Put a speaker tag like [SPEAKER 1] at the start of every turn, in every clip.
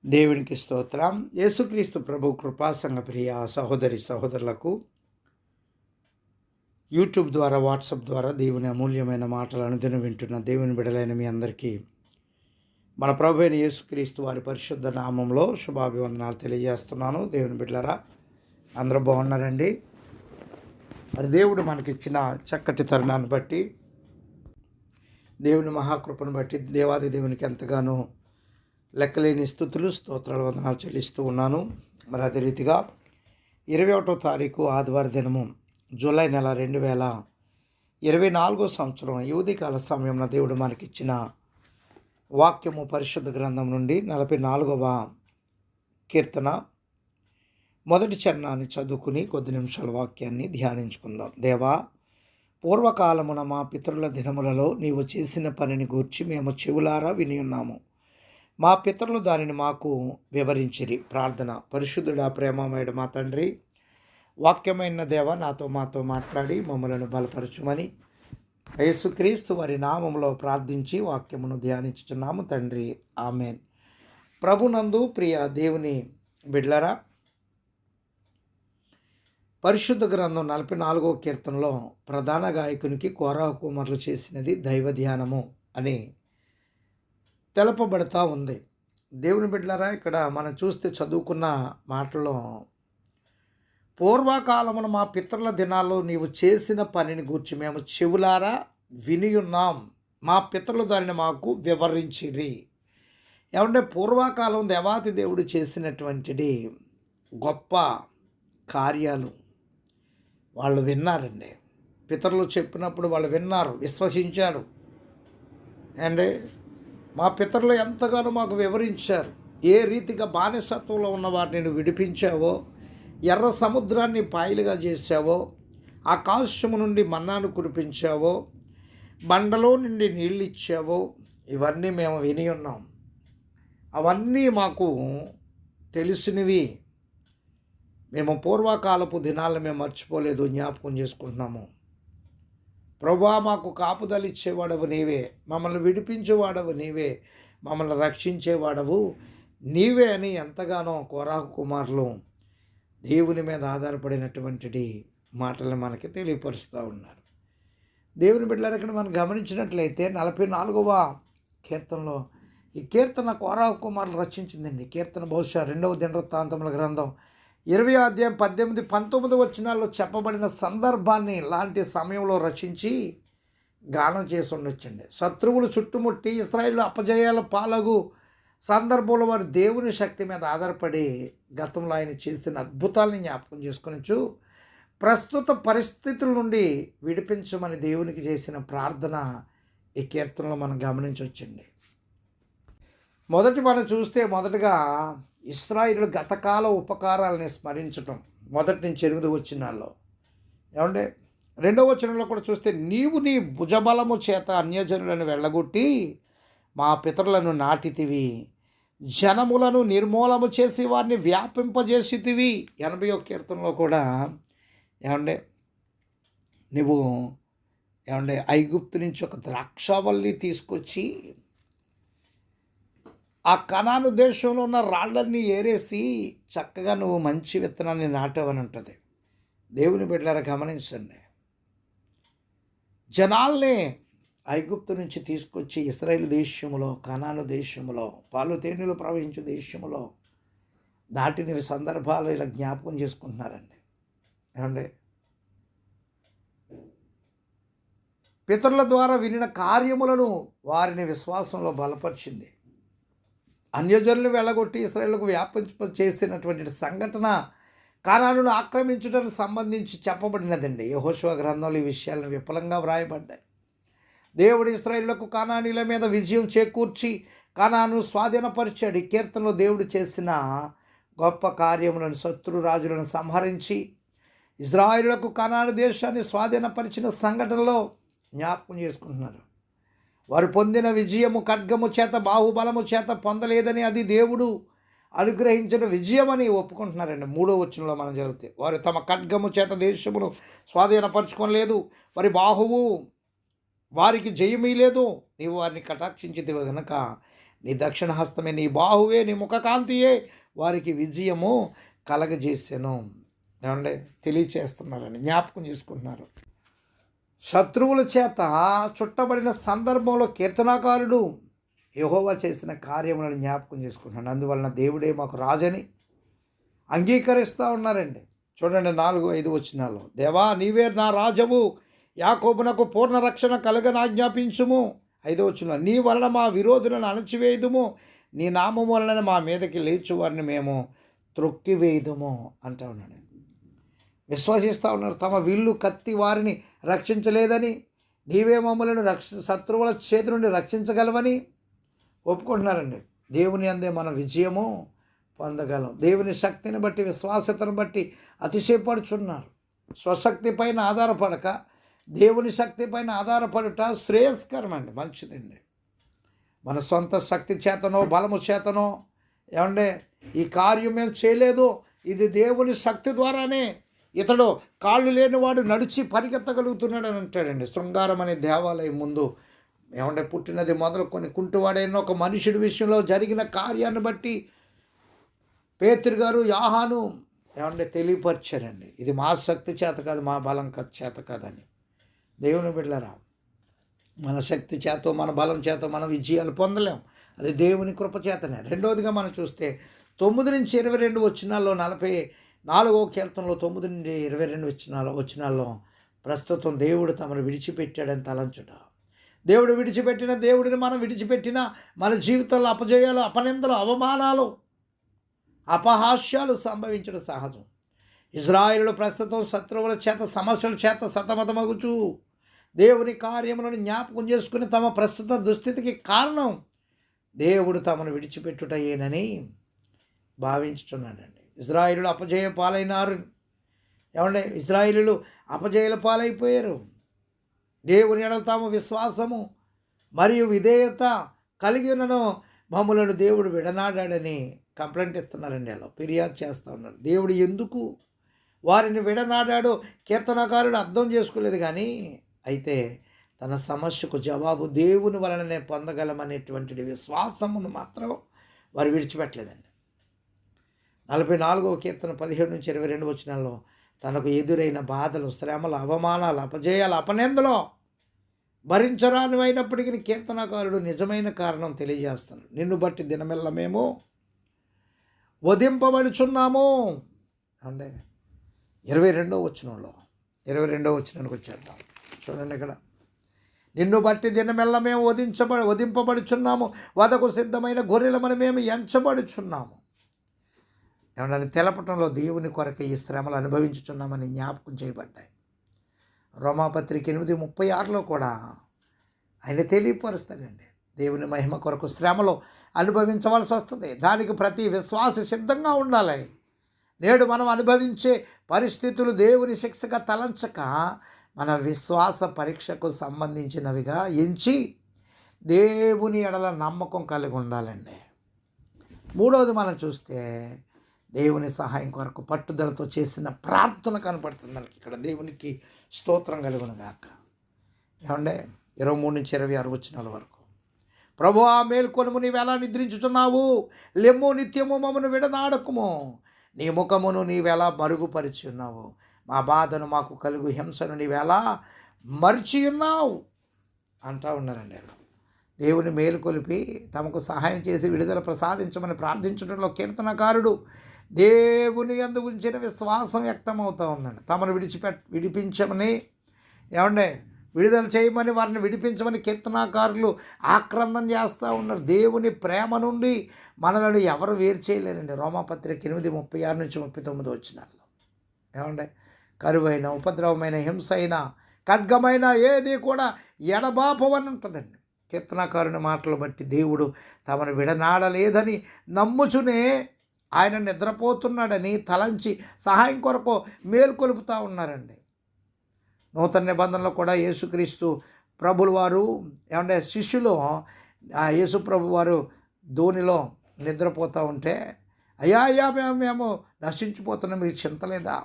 [SPEAKER 1] దేవునికి స్తోత్రం. యేసుక్రీస్తు ప్రభు కృపా సంఘ ప్రియ సహోదరి సహోదరులకు యూట్యూబ్ ద్వారా, వాట్సాప్ ద్వారా దేవుని అమూల్యమైన మాటలు అనుదినం వింటున్న దేవుని బిడలైన మీ అందరికీ మన ప్రభు అయిన యేసుక్రీస్తు వారి పరిశుద్ధ నామంలో శుభాభివందనాలు తెలియజేస్తున్నాను. దేవుని బిడ్డలారా, అందరూ బాగున్నారండి? మరి దేవుడు మనకిచ్చిన చక్కటి తరుణాన్ని బట్టి, దేవుని మహాకృపను బట్టి దేవాది దేవునికి ఎంతగానో లెక్కలేని స్థుతులు, స్తోత్రాలు, వందనాలు చెల్లిస్తూ ఉన్నాను. మరి అదే రీతిగా 21వ తారీఖు ఆదివారం దినము జూలై నెల 2024 సంవత్సరం యువతికాల సమయంలో దేవుడు మనకిచ్చిన వాక్యము పరిశుద్ధ గ్రంథం నుండి 44వ కీర్తన మొదటి చరణాన్ని చదువుకుని కొద్ది నిమిషాల వాక్యాన్ని ధ్యానించుకుందాం. దేవా, పూర్వకాలమున మా పితరుల దినములలో నీవు చేసిన పనిని గూర్చి మేము చెవులారా విని ఉన్నాము. మా పితరులు దానిని మాకు వివరించిరి. ప్రార్థన. పరిశుద్ధుడా, ప్రేమమయుడు మా తండ్రి, వాక్యమైన దేవ, మాతో మాట్లాడి మమ్మలను బలపరచుమని యేసుక్రీస్తు వారి నామంలో ప్రార్థించి వాక్యమును ధ్యానించుచున్నాము తండ్రి, ఆమెన్. ప్రభునందు ప్రియ దేవుని బిడ్లరా, పరిశుద్ధ గ్రంథం 44వ కీర్తనలో ప్రధాన గాయకునికి కోరాహు కుమారులు చేసినది దైవ ధ్యానము అని తెలపబడతా ఉంది. దేవుని బిడ్డలారా, ఇక్కడ మనం చూస్తే చదువుకున్న మాటలో పూర్వకాలమున మా పితరుల దినాల్లో నీవు చేసిన పనిని గూర్చి మేము చెవులారా వినియున్నాం, మా పితరులు దానిని మాకు వివరించిరి. ఏమంటే పూర్వకాలం దేవాతి దేవుడు చేసినటువంటిది గొప్ప కార్యాలు వాళ్ళు విన్నారండి. పితరులు చెప్పినప్పుడు వాళ్ళు విన్నారు, విశ్వసించారు. అండ్ మా పితరులు ఎంతగానో మాకు వివరించారు. ఏ రీతిగా బానిసత్వంలో ఉన్న వారిని విడిపించావో, ఎర్ర సముద్రాన్ని పాయలుగా చేశావో, ఆకాశము నుండి మన్నాను కురిపించావో, బండలో నుండి నీళ్ళు ఇచ్చావో, ఇవన్నీ మేము విని ఉన్నాం. అవన్నీ మాకు తెలిసినవి. మేము పూర్వకాలపు దినాలను మేము మర్చిపోలేదు, జ్ఞాపకం చేసుకుంటున్నాము. ప్రభువా, మాకు కాపుదలు ఇచ్చేవాడవు నీవే, మమ్మల్ని విడిపించేవాడవు నీవే, మమ్మల్ని రక్షించేవాడవు నీవే అని ఎంతగానో కోరాహు కుమారులు దేవుని మీద ఆధారపడినటువంటి మాటలను మనకి తెలియపరుస్తూ ఉన్నారు. దేవుని బిడ్డలారా, ఇక్కడ మనం గమనించినట్లయితే 44వ కీర్తనలో ఈ కీర్తన కోరాహు కుమారులు రచించిందండి. కీర్తన బహుశా 2వ దినవృత్తాంతముల గ్రంథం 20వ అధ్యాయం 18, 19 వచనాల్లో చెప్పబడిన సందర్భాన్ని ఇలాంటి సమయంలో రచించి గానం చేసి ఉండొచ్చండి. శత్రువులు చుట్టుముట్టి ఇశ్రాయేలు అపజయాల పాలగు సందర్భంలో వారు దేవుని శక్తి మీద ఆధారపడి గతంలో ఆయన చేసిన అద్భుతాలని జ్ఞాపకం చేసుకొనొచ్చు. ప్రస్తుత పరిస్థితుల నుండి విడిపించమని దేవునికి చేసిన ప్రార్థన ఈ కీర్తనలో మనం గమనించవచ్చండి. మనం చూస్తే మొదటగా ఇశ్రాయేలు గతకాల ఉపకారాలని స్మరించటం, మొదటి నుంచి 8 వచనాల్లో. ఏమంటే 2వ వచనంలో కూడా చూస్తే, నీవు నీ భుజబలము చేత అన్యజనులను వెళ్ళగొట్టి మా పితరులను నాటితివి, జనములను నిర్మూలము చేసి వారిని వ్యాపింపజేసితివి. 80వ కీర్తనలో కూడా నువ్వు ఐగుప్తు నుంచి ఒక ద్రాక్షావల్లి తీసుకొచ్చి ఆ కనాను దేశంలో ఉన్న రాళ్ళన్నీ ఏరేసి చక్కగా నువ్వు మంచి విత్తనాన్ని నాటావని ఉంటుంది. దేవుని బిడ్డలారా, గమనించండి. జనాల్ని ఐగుప్తు నుంచి తీసుకొచ్చి ఇశ్రాయేలు దేశంలో, కనాను దేశంలో, పాలు తేనెలు ప్రవహించే దేశంలో నాటిన సందర్భాలు ఇలా జ్ఞాపకం చేసుకుంటున్నారండి. ఏమండి, పితరుల ద్వారా వినిన కార్యములను వారిని విశ్వాసంలో బలపరిచింది. అన్యజనులు వెళ్ళగొట్టి ఇశ్రాయేలుకు వ్యాపింప చేసినటువంటి సంఘటన కానానును ఆక్రమించడానికి సంబంధించి చెప్పబడినదండి. యెహోషువ గ్రంథంలో ఈ విషయాలను విపులంగా వ్రాయబడ్డాయి. దేవుడు ఇశ్రాయేలుకు కానానీల మీద విజయం చేకూర్చి కానాను స్వాధీనపరిచాడు. ఈ కీర్తనలో దేవుడు చేసిన గొప్ప కార్యములను, శత్రురాజులను సంహరించి ఇశ్రాయేలుకు కానాను దేశాన్ని స్వాధీనపరిచిన సంఘటనలో జ్ఞాపకం చేసుకుంటున్నారు. వారు పొందిన విజయము ఖడ్గము చేత, బాహుబలము చేత పొందలేదని, అది దేవుడు అనుగ్రహించిన విజయమని ఒప్పుకుంటున్నారండి. 3వ వచనంలో మనం చదివితే, వారు తమ ఖడ్గము చేత దేశమును స్వాధీనపరచుకోలేదు, వారి బాహువు వారికి జయమీ లేదు, నీవు వారిని కటాక్షించితివి గనుక నీ దక్షిణ హస్తమే, నీ బాహువే, నీ ముఖకాంతియే వారికి విజయము కలగజేసాను. ఏమంటే తెలియచేస్తున్నారని జ్ఞాపకం చేసుకుంటున్నారు. శత్రువుల చేత చుట్టబడిన సందర్భంలో కీర్తనాకారుడు యెహోవా చేసిన కార్యములను జ్ఞాపకం చేసుకుంటున్నాడు. అందువలన దేవుడే మాకు రాజని అంగీకరిస్తూ ఉన్నారండి. చూడండి 4-5 వచనాల్లో, దేవా నీవే నా రాజవు, యాకోబునకు పూర్ణ రక్షణ కలగనాజ్ఞాపించుము. 5వ వచనంలో, నీ వలన మా విరోధులను అణచివేయుదుము, నీ నామం వలన మా మీదకి లేచు వారిని మేము త్రొక్కివేయుదుము అంటూ ఉన్నాడు. విశ్వసిస్తూ ఉన్నారు తమ విల్లు కత్తి వారిని రక్షించలేదని, నీవే మమ్మలను శత్రువుల చేతి నుండి రక్షించగలవని ఒప్పుకుంటున్నారండి. దేవుని అందే మన విజయము పొందగలం. దేవుని శక్తిని బట్టి, విశ్వాసతను బట్టి అతిశయపడుచున్నారు. స్వశక్తి పైన ఆధారపడక దేవుని శక్తి పైన ఆధారపడుట శ్రేయస్కరం అండి, మంచిదండి. మన సొంత శక్తి చేతనో బలము చేతనో ఏమంటే ఈ కార్యం మేము చేయలేదు, ఇది దేవుని శక్తి ద్వారానే ఇతడు కాళ్ళు లేనివాడు నడిచి పరిగెత్తగలుగుతున్నాడని అంటాడండి. శృంగారం అనే దేవాలయం ముందు ఏమంటే పుట్టినది మొదలుకొని కుంటువాడైన ఒక మనుషుడి విషయంలో జరిగిన కార్యాన్ని బట్టి పేతురు గారు యోహాను ఏమంటే తెలియపరిచారండి. ఇది మా శక్తి చేత కాదు, మా బలం చేత కాదని. దేవుని బిడ్డలారా, మన శక్తి చేత మన బలం చేత మన విజయాలు పొందలేం, అది దేవుని కృప చేతనే. రెండవదిగా మనం చూస్తే 9-22 వచనాల్లో 44వ కీర్తనలో 9-22 వచనాల్లో ప్రస్తుతం దేవుడు తమను విడిచిపెట్టాడని తలంచుట. దేవుడు విడిచిపెట్టిన దేవుడిని మనం విడిచిపెట్టిన మన జీవితంలో అపజయాలు, అపనిందలు, అవమానాలు, అపహాస్యాలు సంభవించడం సహజం. ఇజ్రాయేలు ప్రస్తుతం శత్రువుల చేత, సమస్యల చేత సతమతమగుచు దేవుని కార్యములను జ్ఞాపకం చేసుకుని తమ ప్రస్తుత దుస్థితికి కారణం దేవుడు తమను విడిచిపెట్టుటయేనని భావించుతున్నాడండి. ఇజ్రాయేలు అపజయ పాలైనారు. ఏమంటే ఇజ్రాయేలు అపజయాల పాలైపోయారు. దేవుని ఎడల తాము విశ్వాసము మరియు విధేయత కలిగి ఉన్నను మమ్ములను దేవుడు విడనాడాడని కంప్లైంట్ ఇస్తున్నారండి. అలా ఫిర్యాదు చేస్తూ ఉన్నారు. దేవుడు ఎందుకు వారిని విడనాడాడో కీర్తనకారుడు అర్థం చేసుకోలేదు. కానీ అయితే తన సమస్యకు జవాబు దేవుని వలననే పొందగలమనేటువంటి విశ్వాసమును మాత్రం వారు విడిచిపెట్టలేదండి. 44వ కీర్తన 17-22 వచనాల్లో తనకు ఎదురైన బాధలు, శ్రమలు, అవమానాలు, అపజయాలు, అపనిందలు భరించరానివైనప్పటికీ కీర్తనకారుడు నిజమైన కారణం తెలియజేస్తున్నాడు. నిన్ను బట్టి దినమెల్ల మేము వధింపబడుచున్నాము అంటే 22వ వచనంలో 22వ వచనానికి వచ్చేద్దాం. చూడండి ఇక్కడ, నిన్ను బట్టి దినమెల్ల మేము వధింపబడుచున్నాము, వధకు సిద్ధమైన గొర్రెలమని మేము ఎంచబడుచున్నాము. ఏమన్నా తెలపటంలో దేవుని కొరకు ఈ శ్రమలు అనుభవించుచున్నామని జ్ఞాపకం చేయబడ్డాయి. రోమాపత్రిక 8:36లో కూడా ఆయన తెలియపరుస్తాడండి. దేవుని మహిమ కొరకు శ్రమలు అనుభవించవలసి వస్తుంది. దానికి ప్రతి విశ్వాసి సిద్ధంగా ఉండాలి. నేడు మనం అనుభవించే పరిస్థితులు దేవుని శిక్షగా తలంచక మన విశ్వాస పరీక్షకు సంబంధించినవిగా ఎంచి దేవుని ఎడల నమ్మకం కలిగి ఉండాలండి. మూడవది మనం చూస్తే దేవుని సహాయం కొరకు పట్టుదలతో చేసిన ప్రార్థన కనపడుతుంది మనకి ఇక్కడ. దేవునికి స్తోత్రం కలుగును గాక. ఏమంటే 23-26 వచనాల వరకు, ప్రభువా మేల్కొనుము, నీవెలా నిద్రించుచున్నావు, లెమ్ము నిత్యము మమ్మను విడనాడకుము, నీ ముఖమును నీవెలా మరుగుపరిచి ఉన్నావు, మా బాధను మాకు కలుగు హింసను నీవెలా మరిచి ఉన్నావు అంటూ ఉన్నారండి. దేవుని మేలుకొలిపి తమకు సహాయం చేసి విడుదల ప్రసాదించమని ప్రార్థించడంలో కీర్తనకారుడు దేవుని యందు ఉంచిన విశ్వాసం వ్యక్తమవుతూ ఉందండి. తమను విడిపించమని ఏమండే విడుదల చేయమని, వారిని విడిపించమని కీర్తనాకారులు ఆక్రందన చేస్తూ ఉన్నారు. దేవుని ప్రేమ నుండి మనలను ఎవరు వేరు చేయలేరండి. రోమాపత్రిక 8:36-39 వచనాల్లో ఏమండే కరువైన, ఉపద్రవమైన, హింస అయినా, ఖడ్గమైన ఏది కూడా ఎడబాపవని ఉంటుందండి. కీర్తనాకారుని మాటలు బట్టి దేవుడు తమను విడనాడలేదని నమ్ముచునే ఆయన నిద్రపోతున్నాడని తలంచి సహాయం కొరకు మేల్కొలుపుతూ ఉన్నారండి. నూతన నిబంధనలో కూడా యేసుక్రీస్తు ప్రభులు వారు ఏమంటే శిష్యులు యేసు ప్రభు వారు ధోనిలో నిద్రపోతూ ఉంటే, అయ్యా మేము నశించిపోతున్నాం, మీకు చింత లేదా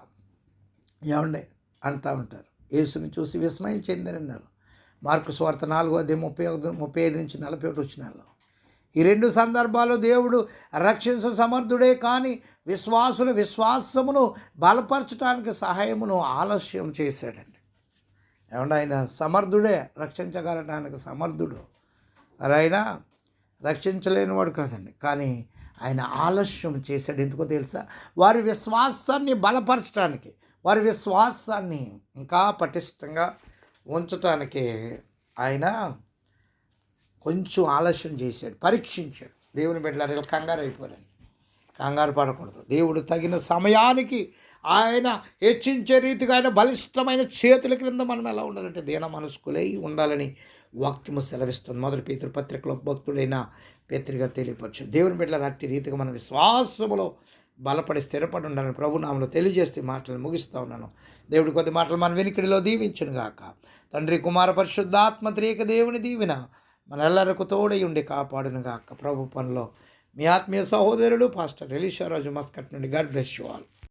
[SPEAKER 1] ఏమండే అంటూ ఉంటారు. యేసుని చూసి విస్మయం చెందారన్నారు. మార్కు సువార్త 4:35-41 వచనాల్లో ఈ రెండు సందర్భాల్లో దేవుడు రక్షించ సమర్థుడే, కానీ విశ్వాసుల విశ్వాసమును బలపరచడానికి సహాయమును ఆలస్యం చేశాడండి. ఏమన్నా ఆయన సమర్థుడే, రక్షించగలడానికి సమర్థుడు. మరి ఆయన రక్షించలేనివాడు కాదండి, కానీ ఆయన ఆలస్యం చేశాడు. ఎందుకో తెలుసా? వారి విశ్వాసాన్ని బలపరచడానికి, వారి విశ్వాసాన్ని ఇంకా పటిష్టంగా ఉంచటానికి ఆయన కొంచెం ఆలస్యం చేశాడు, పరీక్షించాడు. దేవుని బిడ్డలారా, కంగారు అయిపోయారండి. కంగారు పడకూడదు. దేవుడు తగిన సమయానికి ఆయన హెచ్చించే రీతిగా ఆయన బలిష్టమైన చేతుల క్రింద మనం ఎలా ఉండాలంటే దీన మనస్కులై ఉండాలని వాక్యము సెలవిస్తుంది. మొదటి పేతురు పత్రికలో భక్తుడైన పేతురుగా తెలియపరచు. దేవుని బిడ్డలారా, అట్టి రీతిగా మన విశ్వాసములో బలపడి స్థిరపడి ఉండాలని ప్రభునామములో తెలియజేస్తే మాటలు ముగిస్తూ ఉన్నాను. దేవుడి కొద్ది మాటలు మన వెనుకడిలో దీవించును గాక. తండ్రి, కుమార, పరిశుద్ధాత్మ త్రియక దేవుని దీవెన మనెల్లరకు తోడై ఉండి కాపాడును గాక. ప్రభు పనిలో మీ ఆత్మీయ సహోదరుడు పాస్టర్ ఎలీషా రాజు మస్కట్ నుండి. God bless you all.